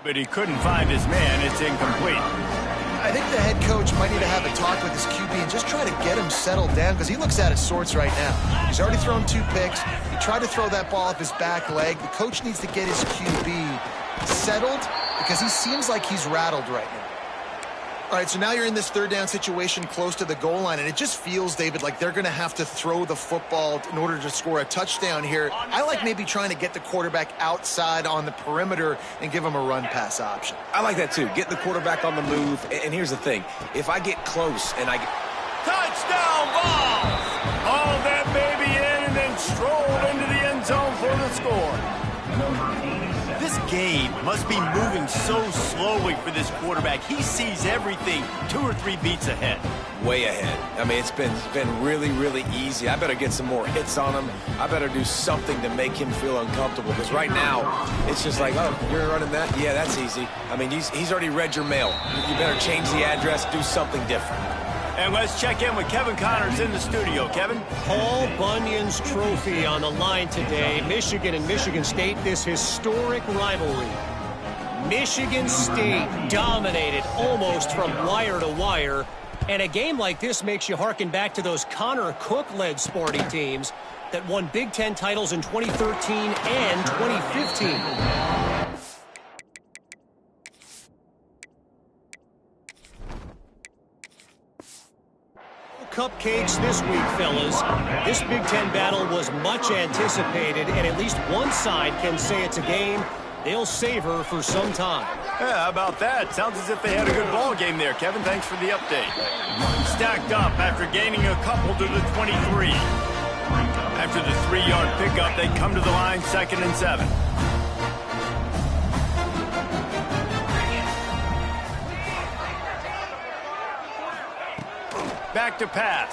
But he couldn't find his man. It's incomplete. I think the head coach might need to have a talk with his QB and just try to get him settled down because he looks out of sorts right now. He's already thrown 2 picks. He tried to throw that ball off his back leg. The coach needs to get his QB settled because he seems like he's rattled right now. All right, so now you're in this 3rd down situation close to the goal line, and it just feels, David, like they're going to have to throw the football in order to score a touchdown here. I like maybe trying to get the quarterback outside on the perimeter and give him a run-pass option. I like that, too. Get the quarterback on the move. And here's the thing. If I get close and I get... Touchdown ball! Hauled that baby in and then strolled into the end zone for the score. This game must be moving so slowly for this quarterback. He sees everything 2 or 3 beats ahead. Way ahead. I mean, it's been really, really easy. I better get some more hits on him. I better do something to make him feel uncomfortable because right now, it's just like, oh, you're running that? Yeah, that's easy. I mean, he's already read your mail. You better change the address, do something different. And let's check in with Kevin Connors in the studio. Kevin? Paul Bunyan's trophy on the line today. Michigan and Michigan State, this historic rivalry. Michigan State dominated almost from wire to wire. And a game like this makes you harken back to those Connor Cook-led Sparty teams that won Big Ten titles in 2013 and 2015. Cupcakes this week, fellas. This Big Ten battle was much anticipated, and at least one side can say it's a game they'll savor for some time. Yeah, how about that? Sounds as if they had a good ball game there, Kevin. Thanks for the update. Stacked up after gaining a couple to the 23. After the 3-yard pickup, they come to the line 2nd and 7. Back to pass.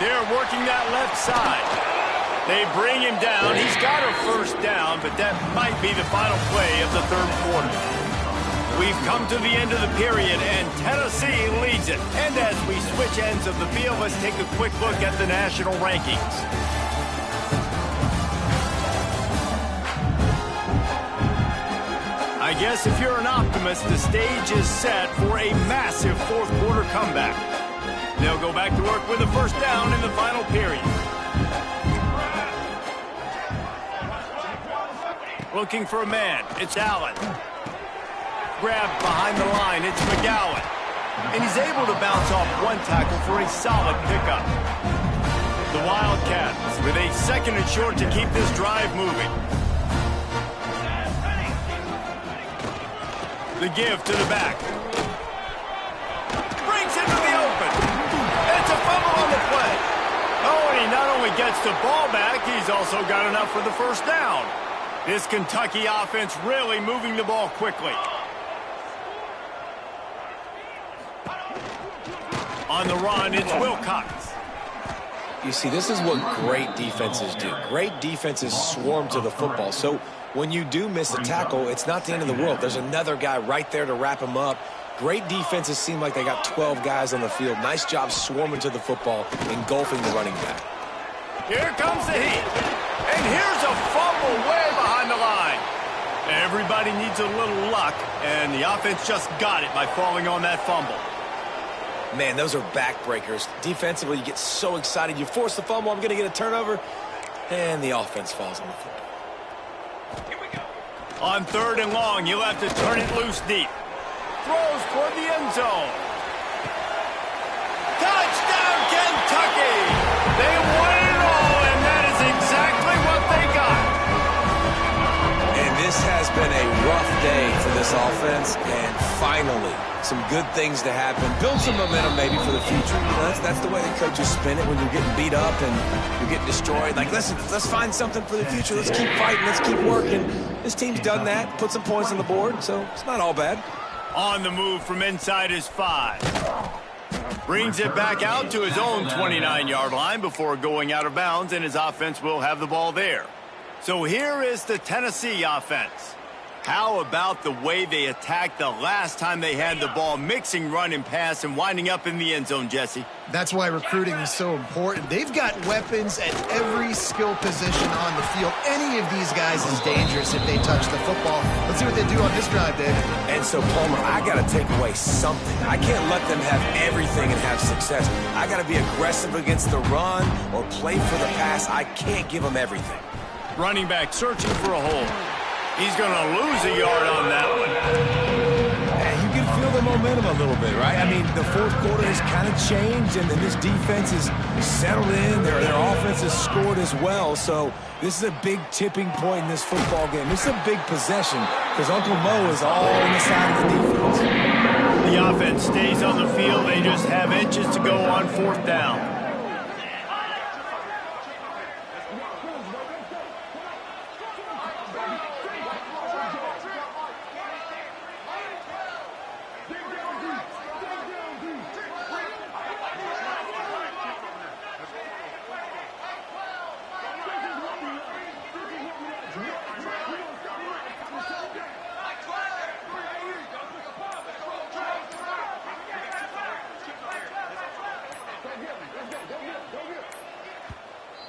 They're working that left side. They bring him down. He's got a 1st down, but that might be the final play of the 3rd quarter. We've come to the end of the period, and Tennessee leads it. And as we switch ends of the field, let's take a quick look at the national rankings. I guess if you're an optimist, the stage is set for a massive 4th quarter comeback. They'll go back to work with a 1st down in the final period. Looking for a man. It's Allen. Grabbed behind the line. It's McGowan. And he's able to bounce off 1 tackle for a solid pickup. The Wildcats with a 2nd and short to keep this drive moving. The give to the back. Brings him to the open. It's a fumble on the play. Oh, and he not only gets the ball back, he's also got enough for the 1st down. This Kentucky offense really moving the ball quickly. On the run, it's Wilcox. You see, this is what great defenses do. Great defenses swarm to the football. So when you do miss a tackle, it's not the end of the world. There's another guy right there to wrap him up. Great defenses seem like they got 12 guys on the field. Nice job swarming to the football, engulfing the running back. Here comes the heat. And here's a fumble way behind the line. Everybody needs a little luck, and the offense just got it by falling on that fumble. Man, those are backbreakers. Defensively, you get so excited. You force the fumble, I'm going to get a turnover, and the offense falls on the football. Here we go. On 3rd and long, you'll have to turn it loose deep. Throws toward the end zone. Touchdown, Kentucky! They won it all, and that is exactly what they got. And this has been a rough day for this offense, and finally, some good things to happen. Build some momentum maybe for the future. You know, that's the way the coaches spin it when you're getting beat up and you're getting destroyed. Like, listen, let's find something for the future. Let's keep fighting. Let's keep working. This team's done that, put some points on the board, so it's not all bad. On the move from inside his 5. Brings it back out to his own 29-yard line before going out of bounds, and his offense will have the ball there. So here is the Tennessee offense. How about the way they attacked the last time they had the ball, mixing run and pass and winding up in the end zone, Jesse? That's why recruiting is so important. They've got weapons at every skill position on the field. Any of these guys is dangerous if they touch the football. Let's see what they do on this drive, David. And so, Palmer, I got to take away something. I can't let them have everything and have success. I got to be aggressive against the run or play for the pass. I can't give them everything. Running back searching for a hole. He's going to lose a yard on that one. And you can feel the momentum a little bit, right? I mean, the fourth quarter has kind of changed, and this defense is settled in. Their offense has scored as well. So this is a big tipping point in this football game. This is a big possession because Uncle Mo is all on the side of the defense. The offense stays on the field. They just have inches to go on fourth down.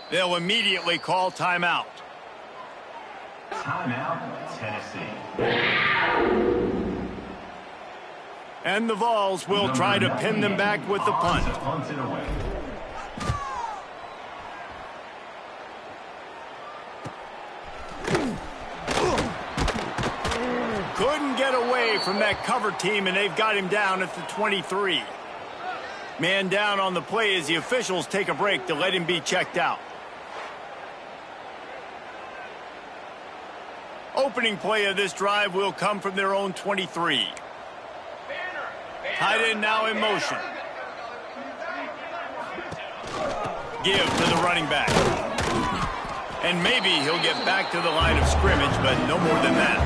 They'll immediately call timeout. Timeout, Tennessee. And the Vols will try to pin them back with the punt. Couldn't get away from that cover team, and they've got him down at the 23. Man down on the play as the officials take a break to let him be checked out. Opening play of this drive will come from their own 23. Tight end now in motion. Give to the running back. And maybe he'll get back to the line of scrimmage, but no more than that.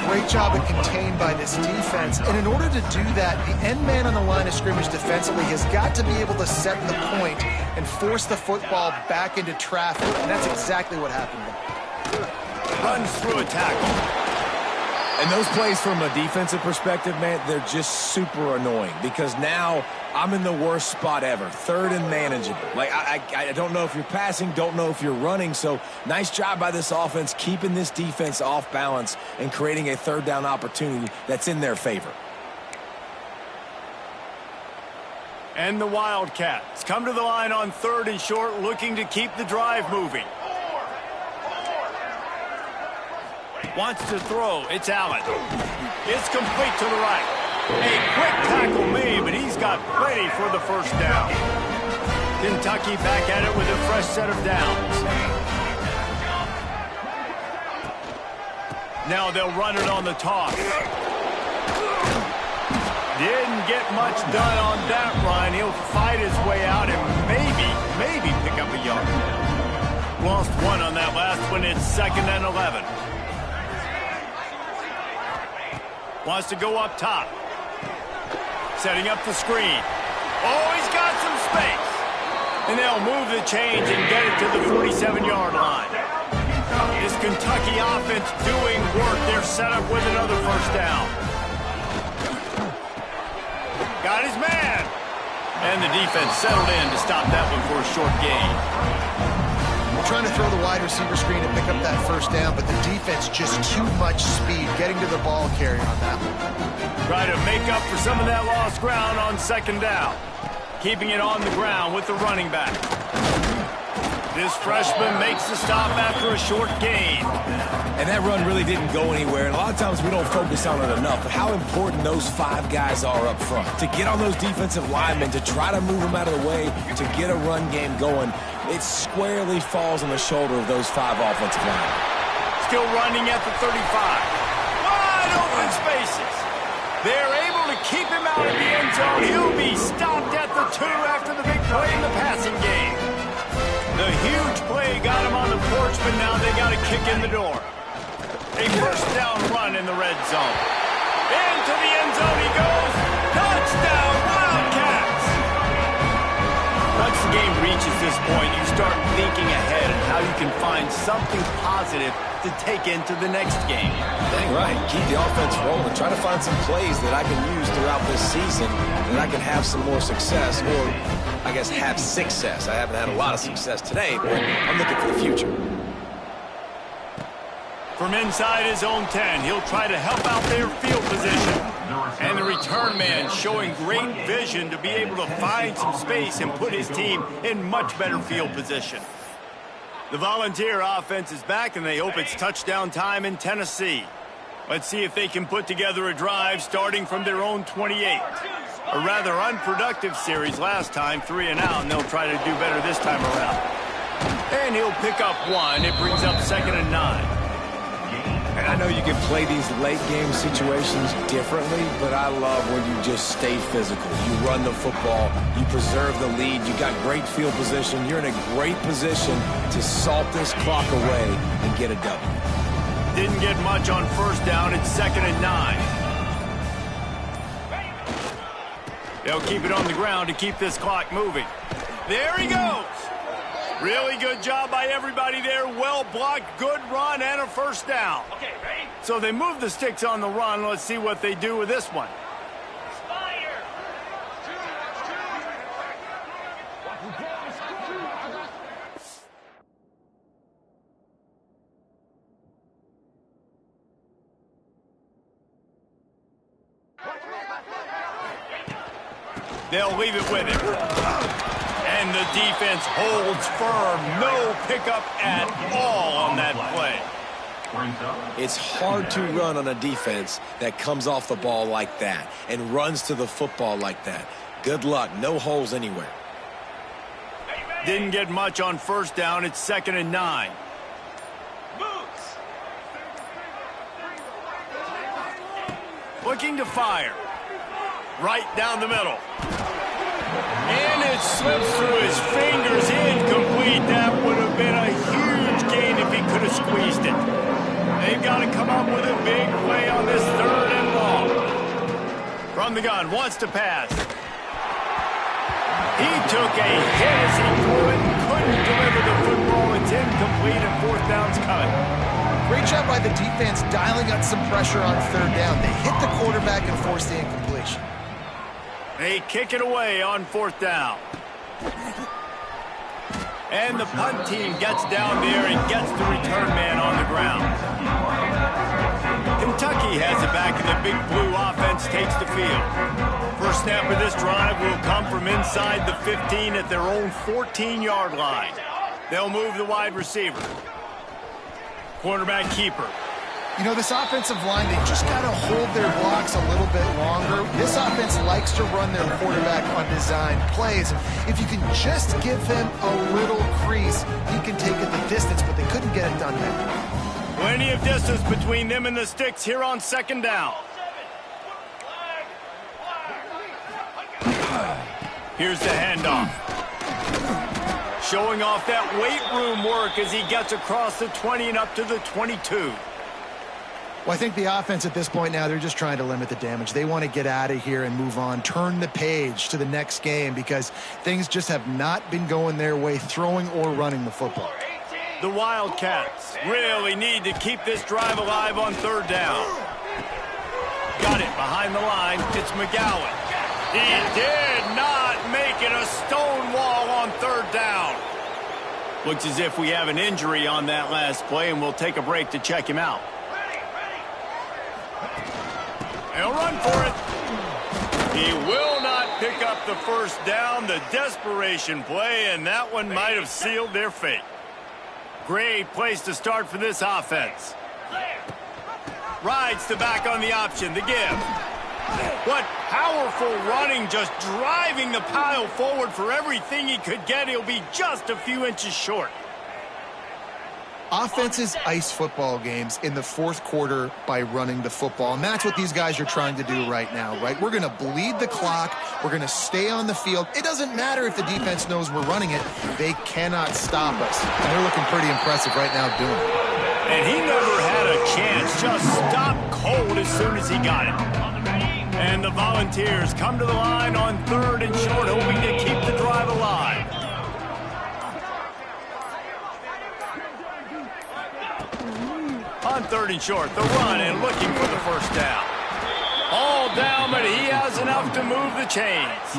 Great job of contained by this defense. And in order to do that, the end man on the line of scrimmage defensively has got to be able to set the point and force the football back into traffic. And that's exactly what happened there. Runs through a tackle. And those plays from a defensive perspective, man, they're just super annoying because now I'm in the worst spot ever, third and manageable. Like, I don't know if you're passing, don't know if you're running. So nice job by this offense keeping this defense off balance and creating a third down opportunity that's in their favor. And the Wildcats come to the line on third and short, looking to keep the drive moving. Wants to throw. It's Allen. It's complete to the right. A quick tackle made, but he's got plenty for the first down. Kentucky back at it with a fresh set of downs. Now they'll run it on the toss. Didn't get much done on that run. He'll fight his way out and maybe pick up a yard. Lost one on that last one. It's 2nd and 11. Wants to go up top. Setting up the screen. Oh, he's got some space. And they'll move the change and get it to the 47-yard line. This Kentucky offense doing work. They're set up with another first down. Got his man. And the defense settled in to stop that one for a short gain. Trying to throw the wide receiver screen and pick up that first down, but the defense just too much speed getting to the ball carrier on that one. Try to make up for some of that lost ground on 2nd down. Keeping it on the ground with the running back. This freshman makes the stop after a short gain. And that run really didn't go anywhere. And a lot of times we don't focus on it enough, but how important those 5 guys are up front. To get on those defensive linemen, to try to move them out of the way, to get a run game going, it squarely falls on the shoulder of those 5 offensive linemen. Still running at the 35. Wide open spaces. They're able to keep him out of the end zone. He'll be stopped at the 2 after the big play in the passing game. The huge play got him on the porch, but now they got to kick in the door. A first down run in the red zone. Into the end zone he goes. Touchdown, Wildcats! Once the game reaches this point, you start thinking ahead on how you can find something positive to take into the next game. Dang right. Keep the offense rolling. Try to find some plays that I can use throughout this season that I can have some more success, or I guess have success. I haven't had a lot of success today, but I'm looking for the future. From inside his own 10, he'll try to help out their field position. And the return man showing great vision to be able to find some space and put his team in much better field position. The Volunteer offense is back, and they hope it's touchdown time in Tennessee. Let's see if they can put together a drive starting from their own 28. A rather unproductive series last time, 3 and out, and they'll try to do better this time around. And he'll pick up 1. It brings up 2nd and 9. And I know you can play these late game situations differently, but I love when you just stay physical. You run the football, you preserve the lead, you got great field position. You're in a great position to salt this clock away and get a W. Didn't get much on 1st down. It's 2nd and 9. They'll keep it on the ground to keep this clock moving. There he goes. Really good job by everybody there. Well blocked, good run, and a 1st down. Okay, ready? So they move the sticks on the run. Let's see what they do with this one. They'll leave it with him. And the defense holds firm. No pickup at all on that play. It's hard to run on a defense that comes off the ball like that and runs to the football like that. Good luck. No holes anywhere. Didn't get much on 1st down. It's 2nd and 9. Looking to fire. Right down the middle. And it slips through his fingers. Incomplete. That would have been a huge gain if he could have squeezed it. They've got to come up with a big play on this 3rd and long. From the gun, wants to pass. He took a hit as he threw it. Couldn't deliver the football. It's incomplete, and 4th down's cut. Great job by the defense dialing up some pressure on 3rd down. They hit the quarterback and forced the incompletion. They kick it away on 4th down. And the punt team gets down there and gets the return man on the ground. Kentucky has it back, and the Big Blue offense takes the field. First snap of this drive will come from inside the 15 at their own 14-yard line. They'll move the wide receiver. Quarterback keeper. You know, this offensive line, they just got to hold their blocks a little bit longer. This offense likes to run their quarterback on design plays. If you can just give him a little crease, he can take it the distance, but they couldn't get it done there. Plenty of distance between them and the sticks here on 2nd down. Here's the handoff. Showing off that weight room work as he gets across the 20 and up to the 22. Well, I think the offense at this point now, they're just trying to limit the damage. They want to get out of here and move on, turn the page to the next game because things just have not been going their way, throwing or running the football. The Wildcats really need to keep this drive alive on 3rd down. Got it behind the line. It's McGowan. He did not make it a stone wall on 3rd down. Looks as if we have an injury on that last play, and we'll take a break to check him out. He'll run for it. He will not pick up the 1st down. The desperation play, and that one might have sealed their fate. Great place to start for this offense. Rides the back on the option. The give. What powerful running, just driving the pile forward for everything he could get. He'll be just a few inches short. Offenses ice football games in the 4th quarter by running the football, and that's what these guys are trying to do right now, right? We're going to bleed the clock. We're going to stay on the field. It doesn't matter if the defense knows we're running it. They cannot stop us, and they're looking pretty impressive right now doing it. And he never had a chance. Just stopped cold as soon as he got it. And the Volunteers come to the line on 3rd and short, hoping to keep the drive alive. On 3rd and short, the run and looking for the first down. All down, but he has enough to move the chains.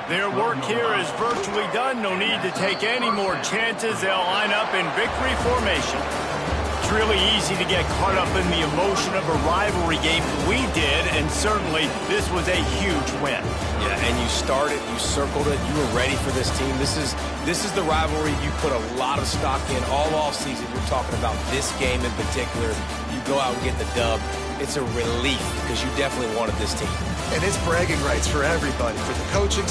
Their work here is virtually done. No need to take any more chances. They'll line up in victory formation. It's really easy to get caught up in the emotion of a rivalry game. We did, and certainly this was a huge win. Yeah, and you started, you circled it, you were ready for this team. This is the rivalry you put a lot of stock in all offseason. We're talking about this game in particular. You go out and get the dub. It's a relief because you definitely wanted this team. And it's bragging rights for everybody, for the coaching